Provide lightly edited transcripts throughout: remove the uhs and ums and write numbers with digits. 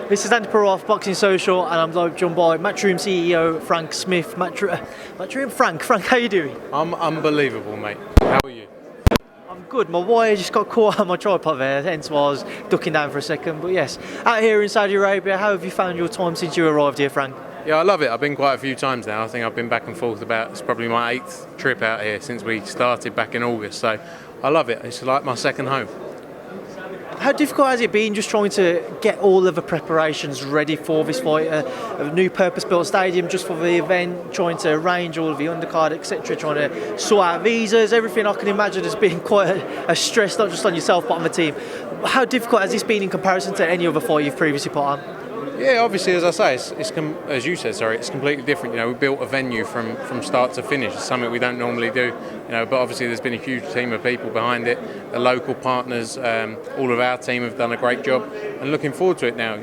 This is Andy Perroff, Boxing Social, and I'm joined by Matchroom CEO Frank Smith. Matchroom Frank, how you doing? I'm unbelievable, mate. How are you? I'm good. My wire just got caught on my tripod there, hence why I was ducking down for a second. But yes, out here in Saudi Arabia, how have you found your time since you arrived here, Frank? Yeah, I love it. I've been quite a few times now. I think I've been back and forth it's probably my 8th trip out here since we started back in August. So I love it. It's like my second home. How difficult has it been just trying to get all of the preparations ready for this fight? A new purpose-built stadium just for the event, trying to arrange all of the undercard, etc., trying to sort out visas, everything. I can imagine has been quite a stress, not just on yourself but on the team. How difficult has this been in comparison to any other fight you've previously put on? Yeah, obviously, as I say, as you said, it's completely different. You know, we built a venue from start to finish. It's something we don't normally do. You know, but obviously there's been a huge team of people behind it. The local partners, all of our team have done a great job, and looking forward to it now.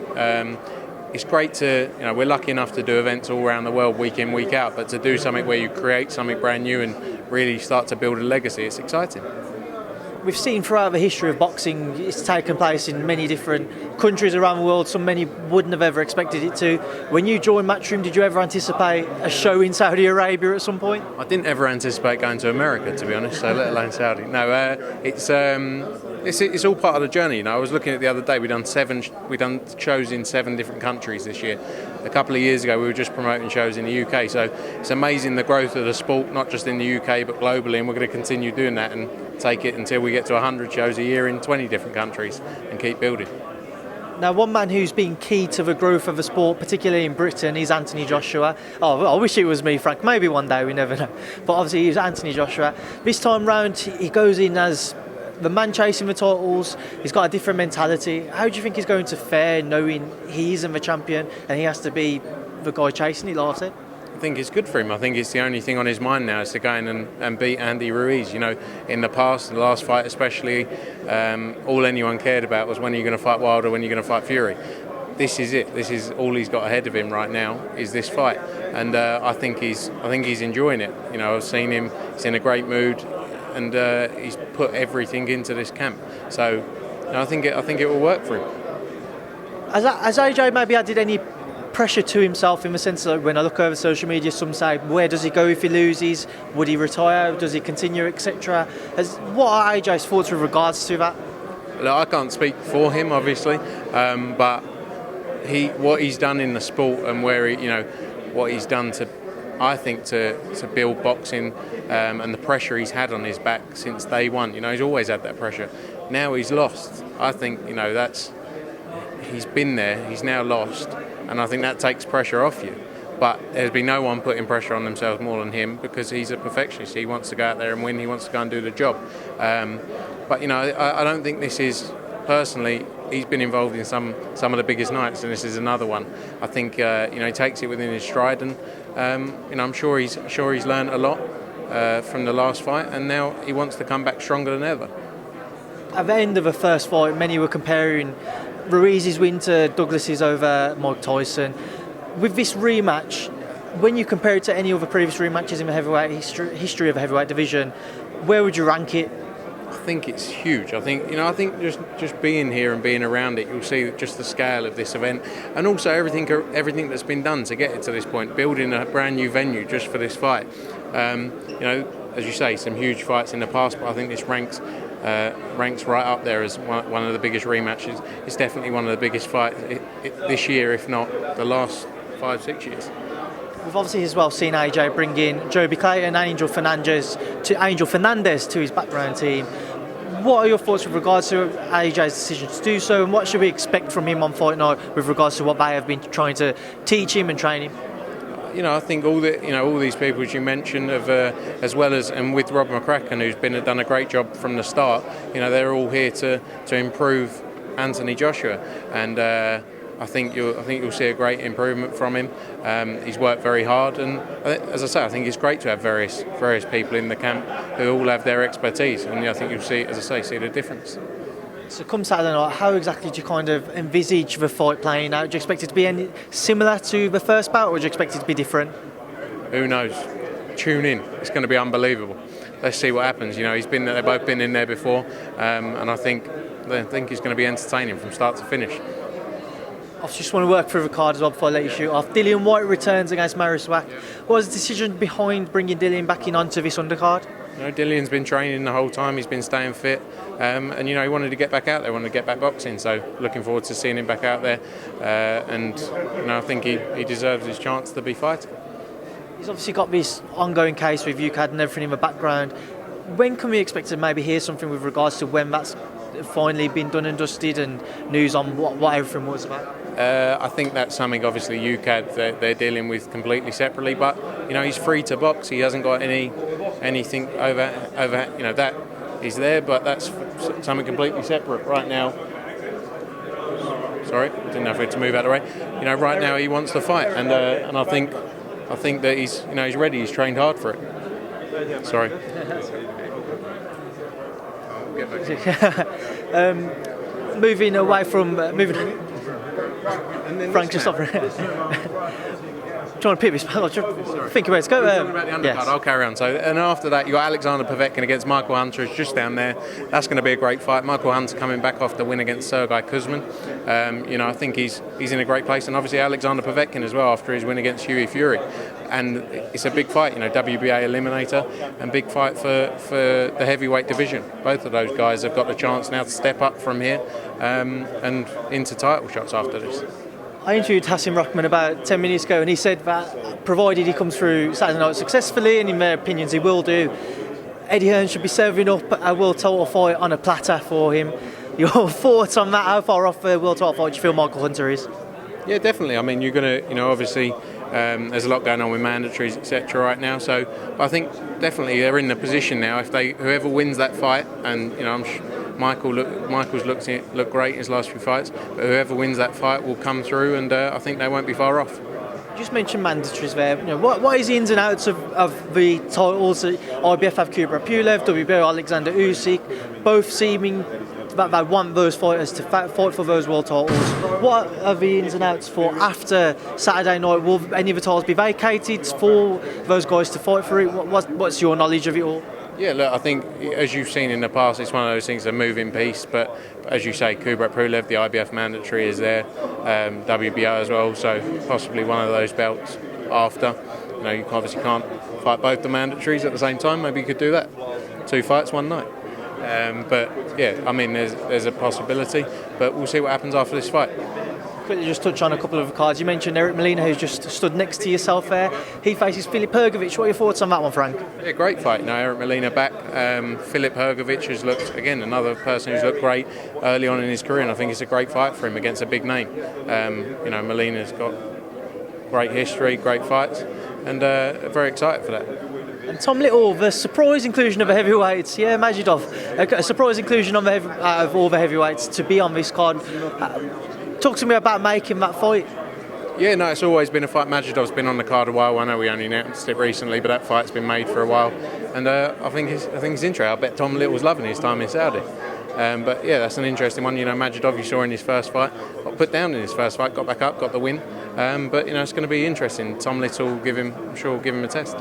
It's great to, we're lucky enough to do events all around the world, week in, week out. But to do something where you create something brand new and really start to build a legacy, it's exciting. We've seen throughout the history of boxing, it's taken place in many different countries around the world. Many wouldn't have ever expected it to. When you joined Matchroom, did you ever anticipate a show in Saudi Arabia at some point? I didn't ever anticipate going to America, to be honest, so let alone Saudi. No, it's all part of the journey. You know, I was looking at the other day. We've done shows in 7 different countries this year. A couple of years ago, we were just promoting shows in the UK. So it's amazing the growth of the sport, not just in the UK but globally, and we're going to continue doing that and take it until we get to 100 shows a year in 20 different countries and keep building. Now, one man who's been key to the growth of the sport, particularly in Britain, is Anthony Joshua. Oh, I wish it was me, Frank. Maybe one day, we never know. But obviously, he's Anthony Joshua. This time round, he goes in as the man chasing the titles. He's got a different mentality. How do you think he's going to fare, knowing he isn't the champion and he has to be the guy chasing it, like I said? I think it's good for him. I think it's the only thing on his mind now is to go in and beat Andy Ruiz. You know, in the past, the last fight especially, all anyone cared about was when are you going to fight Wilder, when are you going to fight Fury. This is it. This is all he's got ahead of him right now is this fight, and I think he's enjoying it. You know, I've seen him. He's in a great mood, and he's put everything into this camp. So, I think it will work for him. Has AJ maybe added any pressure to himself in the sense that when I look over social media, some say, where does he go if he loses? Would he retire? Does he continue, etc.? What are AJ's thoughts with regards to that? Look, I can't speak for him, obviously, but what he's done in the sport and what he's done to build boxing and the pressure he's had on his back since day one. You know, he's always had that pressure. Now he's lost. I think he's been there. He's now lost. And I think that takes pressure off you. But there's been no one putting pressure on themselves more than him because he's a perfectionist. He wants to go out there and win. He wants to go and do the job. But I don't think this is, personally, he's been involved in some of the biggest nights, and this is another one. I think he takes it within his stride, and I'm sure he's learned a lot from the last fight, and now he wants to come back stronger than ever. At the end of the first fight, many were comparing Ruiz's win to Douglas's over Mike Tyson. With this rematch, when you compare it to any other previous rematches in the heavyweight history of the heavyweight division, where would you rank it? I think it's huge. I think just being here and being around it, you'll see just the scale of this event, and also everything that's been done to get it to this point, building a brand new venue just for this fight. As you say, some huge fights in the past, but I think this ranks right up there as one of the biggest rematches. It's definitely one of the biggest fights this year, if not the last 5-6 years. We've obviously as well seen AJ bring in Joby Clayton and Angel Fernandez to his background team. What are your thoughts with regards to AJ's decision to do so, and what should we expect from him on fight night with regards to what they have been trying to teach him and train him? I think all these people as you mentioned, as well as and with Rob McCracken, who's done a great job from the start. They're all here to improve Anthony Joshua, and I think you'll see a great improvement from him. He's worked very hard, and as I say, I think it's great to have various people in the camp who all have their expertise, and I think you'll see the difference. So come Saturday night, how exactly do you kind of envisage the fight playing out? Do you expect it to be any similar to the first bout, or do you expect it to be different? Who knows? Tune in. It's going to be unbelievable. Let's see what happens. They've both been in there before, and I think it's going to be entertaining from start to finish. I just want to work through the card as well before I let you shoot off. Dillian Whyte returns against Maurice Wack. What was the decision behind bringing Dillian back in onto this undercard? Dillian's been training the whole time. He's been staying fit, and he wanted to get back out there, wanted to get back boxing. So looking forward to seeing him back out there, and I think he deserves his chance to be fighting. He's obviously got this ongoing case with UCAD and everything in the background. When can we expect to maybe hear something with regards to when that's finally been done and dusted, and news on what everything was about? I think that's something obviously UCAD they're dealing with completely separately, but he's free to box. He hasn't got anything over that he's there, but that's something completely separate right now. Sorry, didn't know if we had to move out of the way. Right now he wants to fight, and I think that he's ready. He's trained hard for it. Sorry. Moving away from Frank, just stop. Trying to pick this. Think about it. Go. Talking about the undercard, yes. I'll carry on. So, and after that, you got Alexander Povetkin against Michael Hunter. Is just down there. That's going to be a great fight. Michael Hunter coming back off the win against Sergei Kuzmin. I think he's in a great place, and obviously Alexander Povetkin as well after his win against Hughie Fury. And it's a big fight, WBA eliminator, and big fight for the heavyweight division. Both of those guys have got the chance now to step up from here and into title shots after this. I interviewed Hassan Rahman about 10 minutes ago, and he said that provided he comes through Saturday night successfully, and in their opinions he will do, Eddie Hearn should be serving up a world title fight on a platter for him. Your thoughts on that? How far off a world title fight do you feel Michael Hunter is? Yeah, definitely. I mean, you're going to, obviously there's a lot going on with mandatories, etc. right now. So I think definitely they're in the position now. If whoever wins that fight, and I'm Michael's looked great in his last few fights, but whoever wins that fight will come through, and I think they won't be far off. You just mentioned mandatories there. What is the ins and outs of the titles? IBF have Kubrat Pulev, WBO Alexander Usyk, both seeming that they want those fighters to fight for those world titles. What are the ins and outs for after Saturday night? Will any of the titles be vacated for those guys to fight for it? What's your knowledge of it all? Yeah, look, I think as you've seen in the past, it's one of those things, a moving piece. But as you say, Kubrat Pulev, the IBF mandatory is there, WBO as well. So possibly one of those belts after. You obviously can't fight both the mandatories at the same time. Maybe you could do that. 2 fights, 1 night. But yeah, I mean, there's a possibility. But we'll see what happens after this fight. Quickly just touch on a couple of cards. You mentioned Eric Molina, who's just stood next to yourself there. He faces Filip Hrgović. What are your thoughts on that one, Frank? Yeah, great fight. Eric Molina back. Filip Hrgović has looked, again, another person who's looked great early on in his career, and I think it's a great fight for him against a big name. Molina's got great history, great fights, and very excited for that. And Tom Little, the surprise inclusion of the heavyweights, Majidov, a surprise inclusion on out of all the heavyweights to be on this card. Talk to me about making that fight. Yeah, no, it's always been a fight. Majidov's been on the card a while. I know we only announced it recently, but that fight's been made for a while, and I think he's interesting. I bet Tom Little's loving his time in Saudi. But yeah, that's an interesting one. Majidov, you saw in his first fight, got put down in his first fight, got back up, got the win. But it's going to be interesting. Tom Little will give him a test.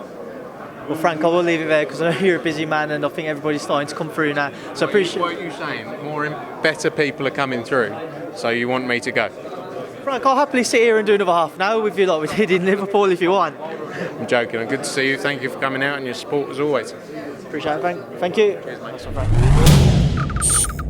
Well, Frank, I will leave it there because I know you're a busy man, and I think everybody's starting to come through now. So I appreciate. What are you saying? Better people are coming through, so you want me to go? Frank, I'll happily sit here and do another half an hour with you, like we did in Liverpool, if you want. I'm joking. Good to see you. Thank you for coming out and your support as always. Appreciate it, Frank. Thank you. Cheers, mate. Awesome, Frank.